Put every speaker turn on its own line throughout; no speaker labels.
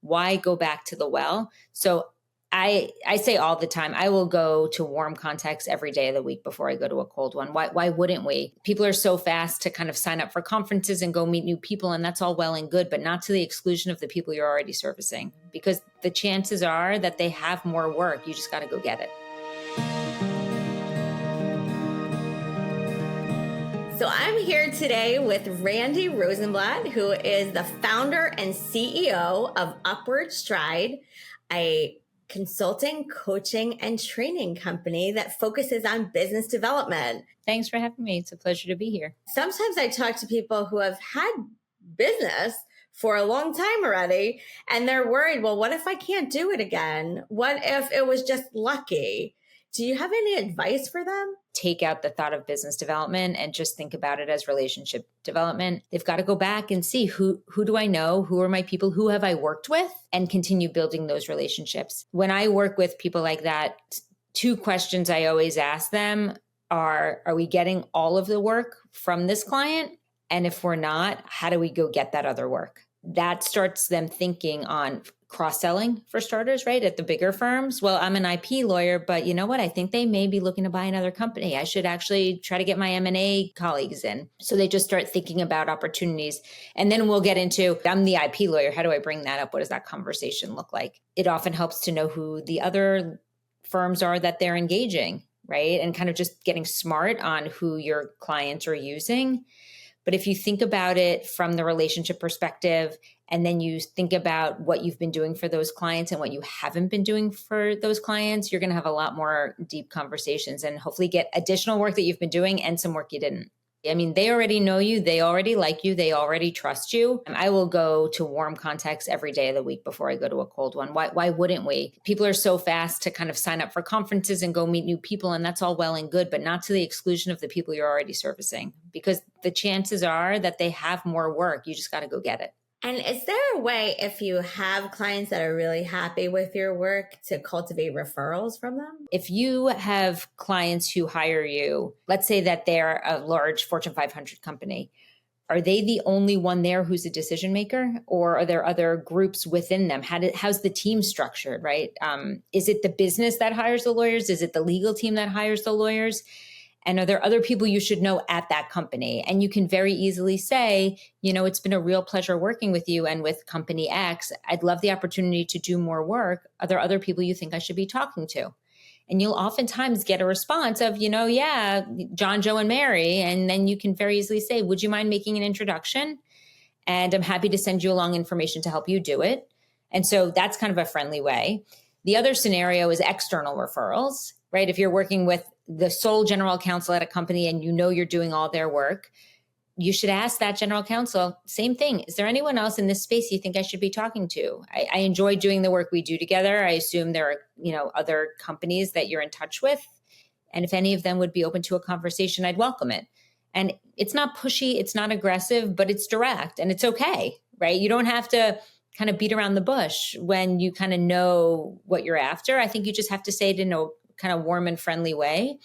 why go back to the well? So I say all the time, I will go to warm contacts every day of the week before I go to a cold one. Why wouldn't we? People are so fast to kind of sign up for conferences and go meet new people, and that's all well and good, but not to the exclusion of the people you're already servicing, because the chances are that they have more work. You just got to go get it.
So I'm here today with Randi Rosenblatt, who is the founder and CEO of Upward Stride, a consulting, coaching, and training company that focuses on business development.
Thanks for having me. It's a pleasure to be here.
Sometimes I talk to people who have had business for a long time already, and they're worried, well, what if I can't do it again? What if it was just lucky? Do you have any advice for them?
Take out the thought of business development and just think about it as relationship development. They've got to go back and see who do I know? Who are my people? Who have I worked with? And continue building those relationships. When I work with people like that, two questions I always ask them are we getting all of the work from this client? And if we're not, how do we go get that other work? That starts them thinking on cross-selling, for starters, right? At the bigger firms. Well, I'm an IP lawyer, but you know what? I think they may be looking to buy another company. I should actually try to get my M&A colleagues in. So they just start thinking about opportunities. And then we'll get into, I'm the IP lawyer. How do I bring that up? What does that conversation look like? It often helps to know who the other firms are that they're engaging, right? And kind of just getting smart on who your clients are using. But if you think about it from the relationship perspective, and then you think about what you've been doing for those clients and what you haven't been doing for those clients, you're going to have a lot more deep conversations and hopefully get additional work that you've been doing and some work you didn't. I mean, they already know you, they already like you, they already trust you. I will go to warm contacts every day of the week before I go to a cold one. Why wouldn't we? People are so fast to kind of sign up for conferences and go meet new people, and that's all well and good, but not to the exclusion of the people you're already servicing, because the chances are that they have more work. You just got to go get it.
And is there a way, if you have clients that are really happy with your work, to cultivate referrals from them?
If you have clients who hire you, let's say that they're a large Fortune 500 company, are they the only one there who's a decision maker, or are there other groups within them? How's the team structured, right? Is it the business that hires the lawyers? Is it the legal team that hires the lawyers? And are there other people you should know at that company? And you can very easily say, you know, it's been a real pleasure working with you and with company X. I'd love the opportunity to do more work. Are there other people you think I should be talking to? And you'll oftentimes get a response of, you know, yeah, John, Joe, and Mary. And then you can very easily say, would you mind making an introduction? And I'm happy to send you along information to help you do it. And so that's kind of a friendly way. The other scenario is external referrals, right? If you're working with the sole general counsel at a company and you know you're doing all their work, you should ask that general counsel, same thing. Is there anyone else in this space you think I should be talking to? I enjoy doing the work we do together. I assume there are, you know, other companies that you're in touch with. And if any of them would be open to a conversation, I'd welcome it. And it's not pushy, it's not aggressive, but it's direct and it's okay, right? You don't have to kind of beat around the bush when you kind of know what you're after. I think you just have to say it in a kind of warm and friendly way.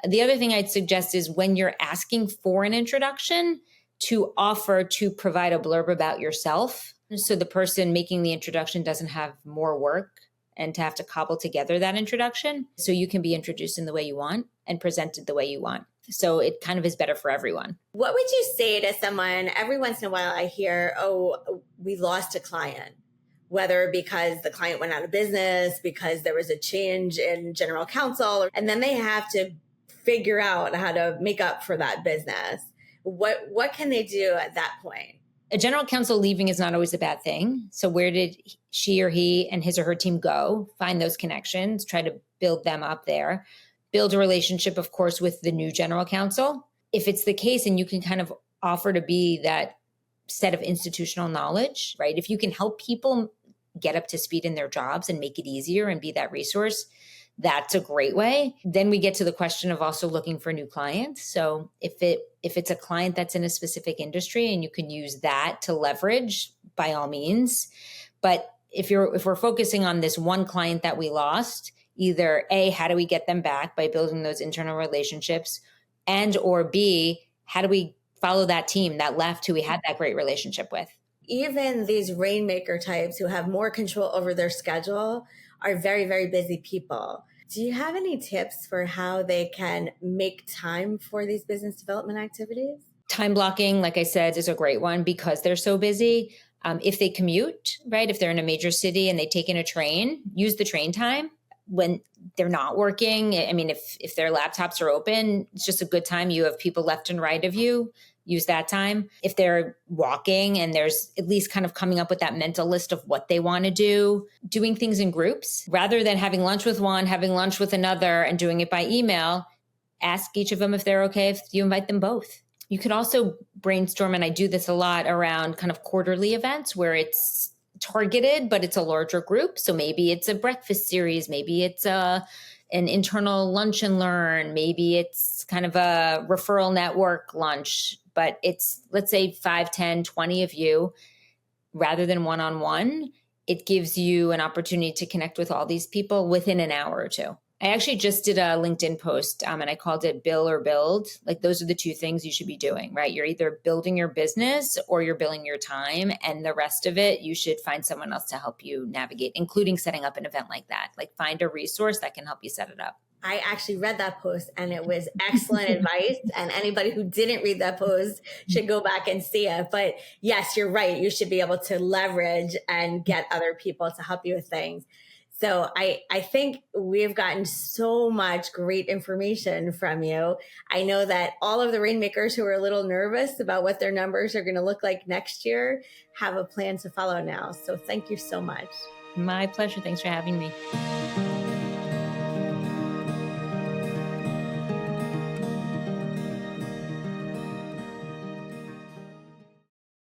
The other thing I'd suggest is when you're asking for an introduction, to offer to provide a blurb about yourself. So the person making the introduction doesn't have more work and to have to cobble together that introduction. So you can be introduced in the way you want and presented the way you want. So it kind of is better for everyone.
What would you say to someone? Every once in a while I hear, oh, we lost a client. Whether because the client went out of business, because there was a change in general counsel, and then they have to figure out how to make up for that business. What can they do at that point?
A general counsel leaving is not always a bad thing. So where did she or he and his or her team go? Find those connections, try to build them up there. Build a relationship, of course, with the new general counsel. If it's the case and you can kind of offer to be that set of institutional knowledge, right? If you can help people get up to speed in their jobs and make it easier and be that resource, that's a great way. Then we get to the question of also looking for new clients. So if it's a client that's in a specific industry and you can use that to leverage, by all means. But if we're focusing on this one client that we lost, either A, how do we get them back by building those internal relationships, and or B, how do we follow that team that left who we had that great relationship with?
even these rainmaker types who have more control over their schedule are very, very busy people. Do you have any tips for how they can make time for these business development activities?
Time blocking, like I said, is a great one because they're so busy. If they commute, right? If they're in a major city and they take in a train, use the train time when they're not working. I mean, if their laptops are open, it's just a good time. You have people left and right of you. Use that time. If they're walking and there's at least kind of coming up with that mental list of what they want to do, doing things in groups rather than having lunch with one, having lunch with another and doing it by email, ask each of them if they're okay if you invite them both. You could also brainstorm, and I do this a lot around kind of quarterly events where it's targeted, but it's a larger group. So maybe it's a breakfast series, maybe it's an internal lunch and learn, maybe it's kind of a referral network lunch, but it's, let's say 5, 10, 20 of you rather than one-on-one. It gives you an opportunity to connect with all these people within an hour or two. I actually just did a LinkedIn post and I called it Bill or Build. Like those are the two things you should be doing, right? You're either building your business or you're billing your time, and the rest of it, you should find someone else to help you navigate, including setting up an event like that. Like find a resource that can help you set it up.
I actually read that post and it was excellent advice. And anybody who didn't read that post should go back and see it. But yes, you're right. You should be able to leverage and get other people to help you with things. So I think we've gotten so much great information from you. I know that all of the rainmakers who are a little nervous about what their numbers are going to look like next year have a plan to follow now. So thank you so much.
My pleasure. Thanks for having me.